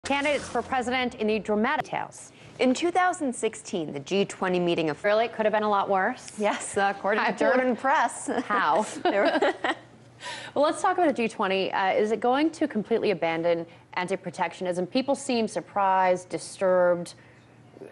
Candidates for president in the dramatic details. In 2016, the G20 meeting of... Really? It could have been a lot worse? Yes, according to German press. How? Well, let's talk about the G20. Is it going to completely abandon anti-protectionism? People seem surprised, disturbed,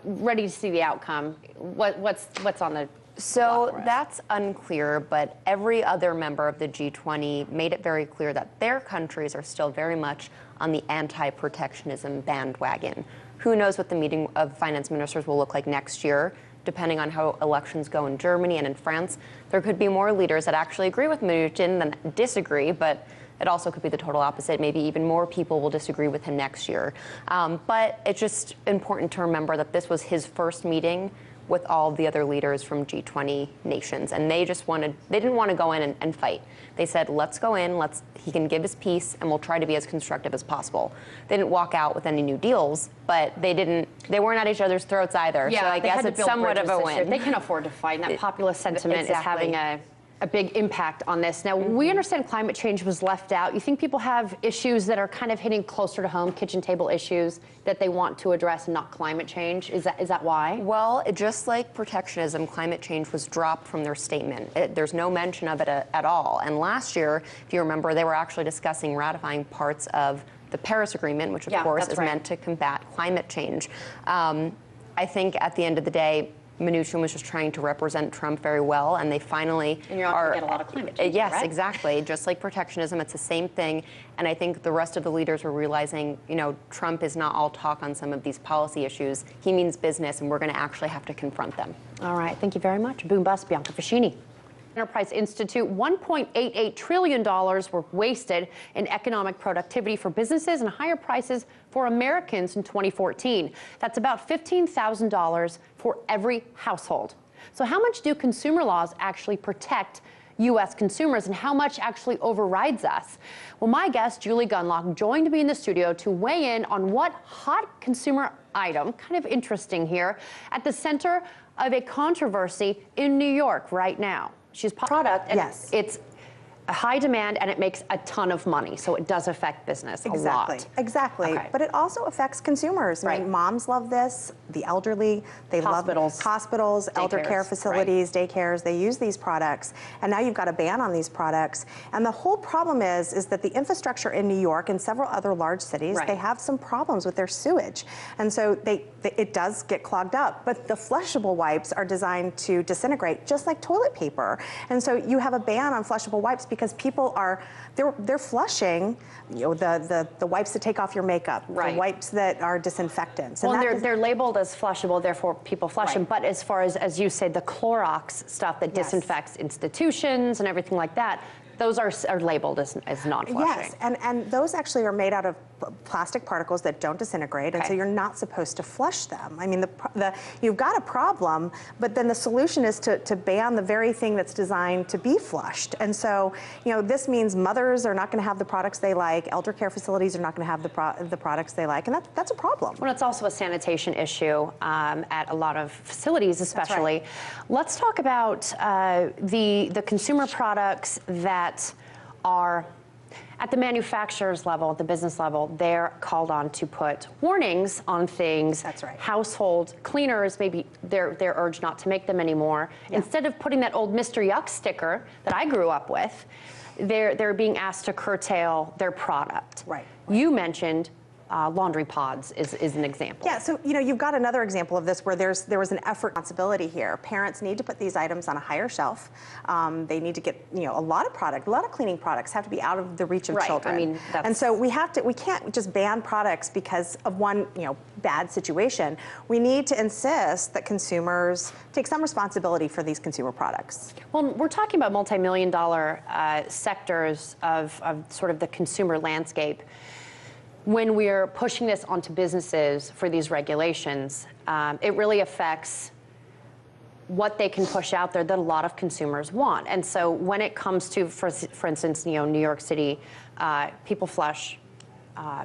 ready to see the outcome. What's on the... So that's unclear, but every other member of the G20 made it very clear that their countries are still very much on the anti-protectionism bandwagon. Who knows what the meeting of finance ministers will look like next year, depending on how elections go in Germany and in France. There could be more leaders that actually agree with Mnuchin than disagree, but it also could be the total opposite. Maybe even more people will disagree with him next year. But it's just important to remember that this was his first meeting with all the other leaders from G20 nations. And they didn't want to go in and fight. They said, let's go in, he can give his piece, and we'll try to be as constructive as possible. They didn't walk out with any new deals, but they weren't at each other's throats either. Yeah, so I guess it's somewhat of a win. They can afford to fight, and that populist sentiment is having a big impact on this. Now, we understand climate change was left out. You think people have issues that are kind of hitting closer to home, kitchen table issues that they want to address, not climate change? Is that why? Well, just like protectionism, climate change was dropped from their statement. There's no mention of it at all. And last year, if you remember, they were actually discussing ratifying parts of the Paris Agreement, which of course is meant to combat climate change. I think at the end of the day, Mnuchin was just trying to represent Trump very well, and they finally and you're not going to get a lot of climate change. Yes, right? Exactly. Just like protectionism, it's the same thing. And I think the rest of the leaders were realizing, Trump is not all talk on some of these policy issues. He means business, and we're going to actually have to confront them. All right. Thank you very much. Boom bust, Bianca Fascini. Enterprise Institute, $1.88 trillion were wasted in economic productivity for businesses and higher prices for Americans in 2014. That's about $15,000 for every household. So how much do consumer laws actually protect U.S. consumers, and how much actually overrides us? Well, my guest, Julie Gunlock, joined me in the studio to weigh in on what hot consumer item, kind of interesting here, at the center of a controversy in New York right now. She's product, and yes, it's a high demand, and it makes a ton of money, so it does affect business a lot. Exactly. Okay. But it also affects consumers. I mean, moms love this, the elderly, they love hospitals, elder care facilities, daycares, they use these products, and now you've got a ban on these products. And the whole problem is that the infrastructure in New York and several other large cities, they have some problems with their sewage. And so it does get clogged up, but the flushable wipes are designed to disintegrate just like toilet paper. And so you have a ban on flushable wipes because people they're flushing, the wipes that take off your makeup, the wipes that are disinfectants. And well, they're labeled as flushable, therefore people flush them. But as far as you say, the Clorox stuff that disinfects institutions and everything like that, those are labeled as non-flushing. Yes, and those actually are made out of plastic particles that don't disintegrate, and so you're not supposed to flush them. I mean, you've got a problem, but then the solution is to ban the very thing that's designed to be flushed. And so, this means mothers are not going to have the products they like, elder care facilities are not going to have the products they like, and that's a problem. Well, it's also a sanitation issue at a lot of facilities, especially. That's right. Let's talk about the consumer products that are at the manufacturer's level, at the business level. They're called on to put warnings on things. That's right. Household cleaners, maybe they're urged not to make them anymore. Yeah. Instead of putting that old Mr. Yuck sticker that I grew up with, they're being asked to curtail their product. Right. You mentioned laundry pods is an example. Yeah, so you've got another example of this where there was an effort responsibility here. Parents need to put these items on a higher shelf. They need to get a lot of cleaning products have to be out of the reach of children. I mean, and so we can't just ban products because of one bad situation. We need to insist that consumers take some responsibility for these consumer products. Well, we're talking about multi-million-dollar sectors of sort of the consumer landscape. When we're pushing this onto businesses for these regulations, it really affects what they can push out there that a lot of consumers want. And so when it comes to, for instance, New York City, people flush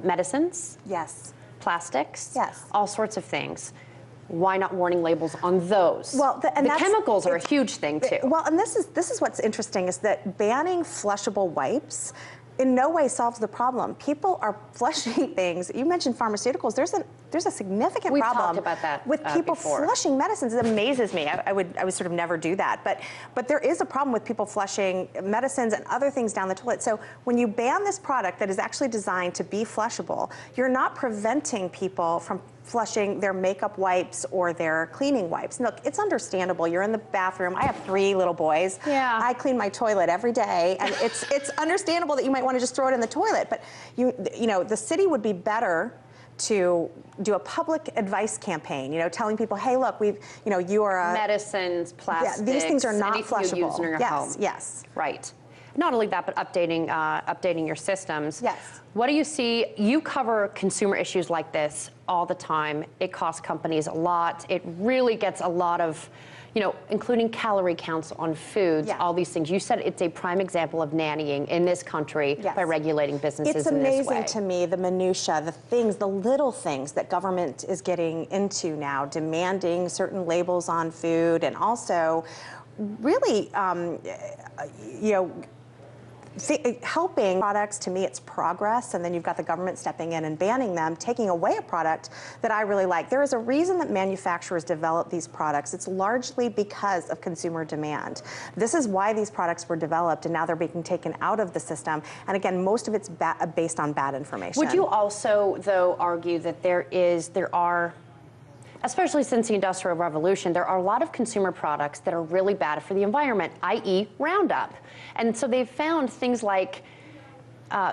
medicines, plastics, all sorts of things. Why not warning labels on those? Well, the chemicals are a huge thing too. Well, and this is what's interesting is that banning flushable wipes in no way solves the problem. People are flushing things. You mentioned pharmaceuticals. There's a significant We've problem talked about that, with people before. flushing medicines. It amazes me. I would sort of never do that. But there is a problem with people flushing medicines and other things down the toilet. So when you ban this product that is actually designed to be flushable, you're not preventing people from flushing their makeup wipes or their cleaning wipes. Look, it's understandable. You're in the bathroom. I have 3 little boys. Yeah. I clean my toilet every day, and it's understandable that you might want to just throw it in the toilet. But you know, the city would be better to do a public advice campaign, telling people, hey, look, you are medicines, plastics, yeah, these things are not flushable. You use in your home. Yes. Right. Not only that, but updating your systems. Yes. What do you see? You cover consumer issues like this all the time. It costs companies a lot. It really gets a lot of, including calorie counts on foods, Yeah. all these things. You said it's a prime example of nannying in this country Yes. by regulating businesses It's in this way. amazing to me, the minutia, the little things that government is getting into now, demanding certain labels on food, and also really, helping products. To me, it's progress, and then you've got the government stepping in and banning them, taking away a product that I really like. There is a reason that manufacturers develop these products. It's largely because of consumer demand. This is why these products were developed, and now they're being taken out of the system. And again, most of it's based on bad information. Would you also, though, argue that there are, especially since the Industrial Revolution, there are a lot of consumer products that are really bad for the environment, i.e. Roundup. And so they've found things like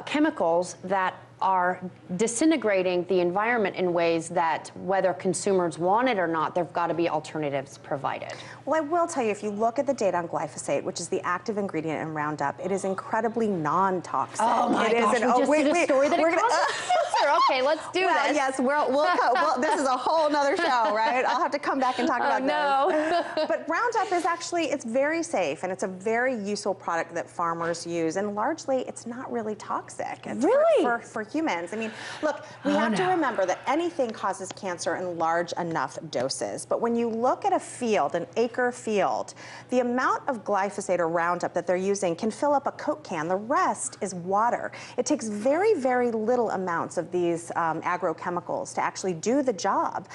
chemicals that are disintegrating the environment in ways that, whether consumers want it or not, there've got to be alternatives provided. Well, I will tell you, if you look at the data on glyphosate, which is the active ingredient in Roundup, it is incredibly non-toxic. Oh my gosh, we just did a story that it causes cancer. Okay, let's do this. Yes, well, this is a whole nother show, right? I'll have to come back and talk about this. But Roundup is actually, it's very safe, and it's a very useful product that farmers use, and largely it's not really toxic. It's really? For humans. I mean, look, we have to remember that anything causes cancer in large enough doses. But when you look at a field, an acre field, the amount of glyphosate or Roundup that they're using can fill up a Coke can. The rest is water. It takes very, very little amounts of these agrochemicals to actually do the job.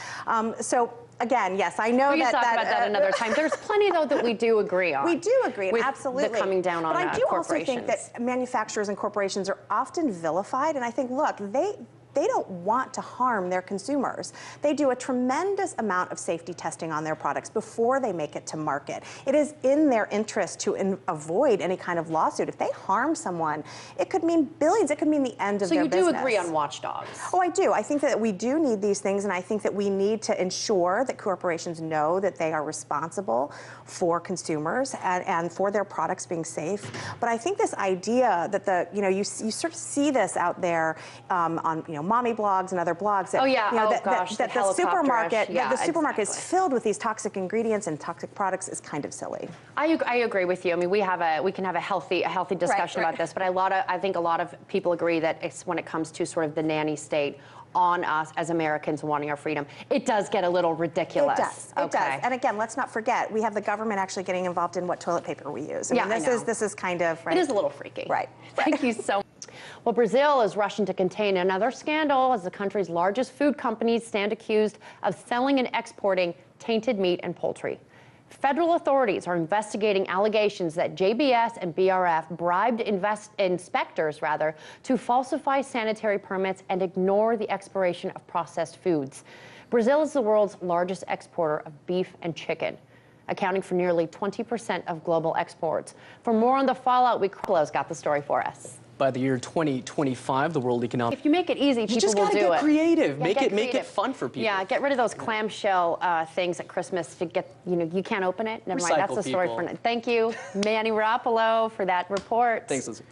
So again, yes, I know we that. We can talk about that another time. There's plenty, though, that we do agree on. We do agree, with absolutely. the coming down on corporations. But I do also think corporations. that manufacturers and corporations are often vilified, and I think, look, they don't want to harm their consumers. They do a tremendous amount of safety testing on their products before they make it to market. It is in their interest to avoid any kind of lawsuit. If they harm someone, it could mean billions. It could mean the end of their business. So you do agree on watchdogs? Oh, I do. I think that we do need these things, and I think that we need to ensure that corporations know that they are responsible for consumers and for their products being safe. But I think this idea that you sort of see this out there on mommy blogs and other blogs that that the supermarket is filled with these toxic ingredients and toxic products is kind of silly. I agree with you. I mean, we can have a healthy discussion about this, but I think a lot of people agree that it's when it comes to sort of the nanny state on us as Americans wanting our freedom, it does get a little ridiculous. It does. It does. And again, let's not forget, we have the government actually getting involved in what toilet paper we use. I mean, this is kind of right. It is a little freaky. Right. Thank you so much. Well, Brazil is rushing to contain another scandal as the country's largest food companies stand accused of selling and exporting tainted meat and poultry. Federal authorities are investigating allegations that JBS and BRF bribed inspectors to falsify sanitary permits and ignore the expiration of processed foods. Brazil is the world's largest exporter of beef and chicken, accounting for nearly 20% of global exports. For more on the fallout, Carlo's got the story for us. By the year 2025, the World Economic... If you make it easy, people will do it. You just gotta get creative. Make it fun for people. Yeah, get rid of those clamshell things at Christmas to get, you can't open it. Never mind, that's the story for now. Thank you, Manny Rapolo, for that report. Thanks, Lindsay.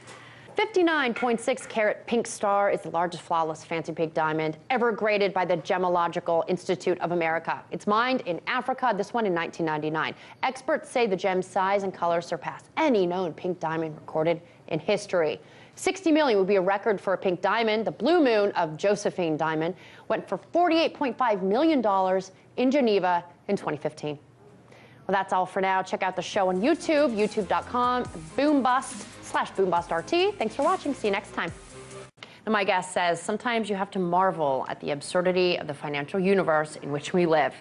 59.6 carat pink star is the largest flawless fancy pink diamond ever graded by the Gemological Institute of America. It's mined in Africa, this one in 1999. Experts say the gem's size and color surpass any known pink diamond recorded in history. 60 million would be a record for a pink diamond. The blue moon of Josephine diamond went for $48.5 million in Geneva in 2015. Well, that's all for now. Check out the show on YouTube, youtube.com, Boom Bust youtube.com/BoomBustRT. Thanks for watching. See you next time. And my guest says sometimes you have to marvel at the absurdity of the financial universe in which we live.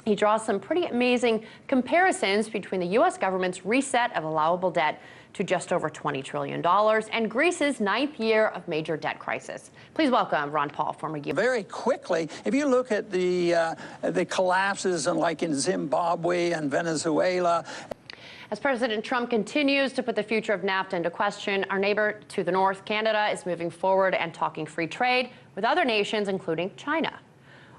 He draws some pretty amazing comparisons between the U.S. government's reset of allowable debt to just over $20 trillion and Greece's 9th year of major debt crisis. Please welcome Ron Paul, former U.S. Very quickly, if you look at the collapses like in Zimbabwe and Venezuela. As President Trump continues to put the future of NAFTA into question, our neighbor to the north, Canada, is moving forward and talking free trade with other nations, including China.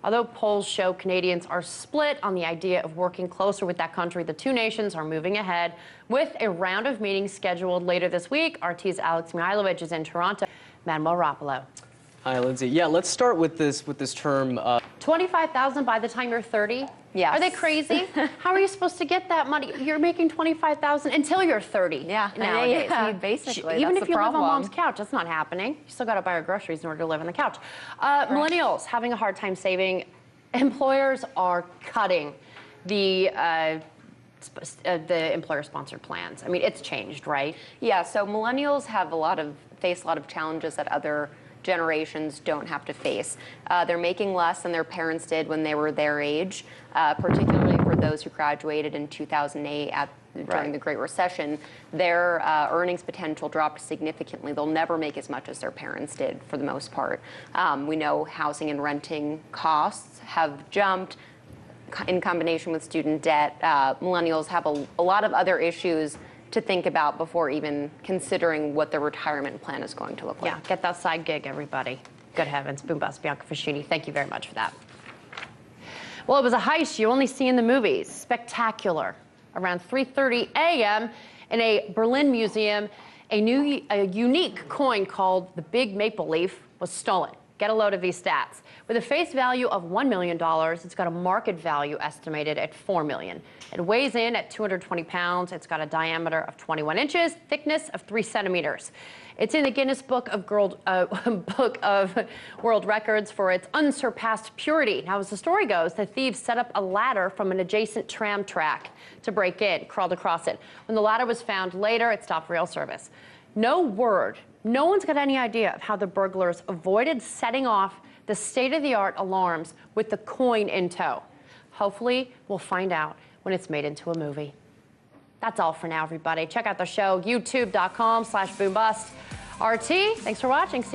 Although polls show Canadians are split on the idea of working closer with that country, the two nations are moving ahead with a round of meetings scheduled later this week. RT's Alex Mihailovich is in Toronto. Manuel Rapolo. Hi, Lindsay. Yeah, let's start with this term. $25,000 by the time you're 30? Yes. Are they crazy? How are you supposed to get that money? You're making $25,000 until you're 30. Yeah, nowadays. Yeah, basically, even that's if you the live on problem. mom's couch, that's not happening. You still got to buy your groceries in order to live on the couch. Millennials having a hard time saving. Employers are cutting the employer-sponsored plans. I mean, it's changed, right? Yeah. So millennials have face a lot of challenges that other generations don't have to face. They're making less than their parents did when they were their age, particularly for those who graduated in 2008 during the Great Recession. Their earnings potential dropped significantly. They'll never make as much as their parents did for the most part. We know housing and renting costs have jumped in combination with student debt. Millennials have a lot of other issues to think about before even considering what their retirement plan is going to look like. Yeah, get that side gig, everybody. Good heavens. Boom Bust, Bianca Foschini, thank you very much for that. Well, it was a heist you only see in the movies. Spectacular. Around 3:30 a.m. in a Berlin museum, a unique coin called the Big Maple Leaf was stolen. Get a load of these stats. With a face value of $1 million, it's got a market value estimated at $4 million. It weighs in at 220 pounds. It's got a diameter of 21 inches, thickness of 3 centimeters. It's in the Guinness Book of World Records for its unsurpassed purity. Now, as the story goes, the thieves set up a ladder from an adjacent tram track to break in, crawled across it. When the ladder was found later, it stopped rail service. No one's got any idea of how the burglars avoided setting off the state-of-the-art alarms with the coin in tow. Hopefully, we'll find out when it's made into a movie. That's all for now, everybody. Check out the show, youtube.com/BoomBustRT. Thanks for watching. See you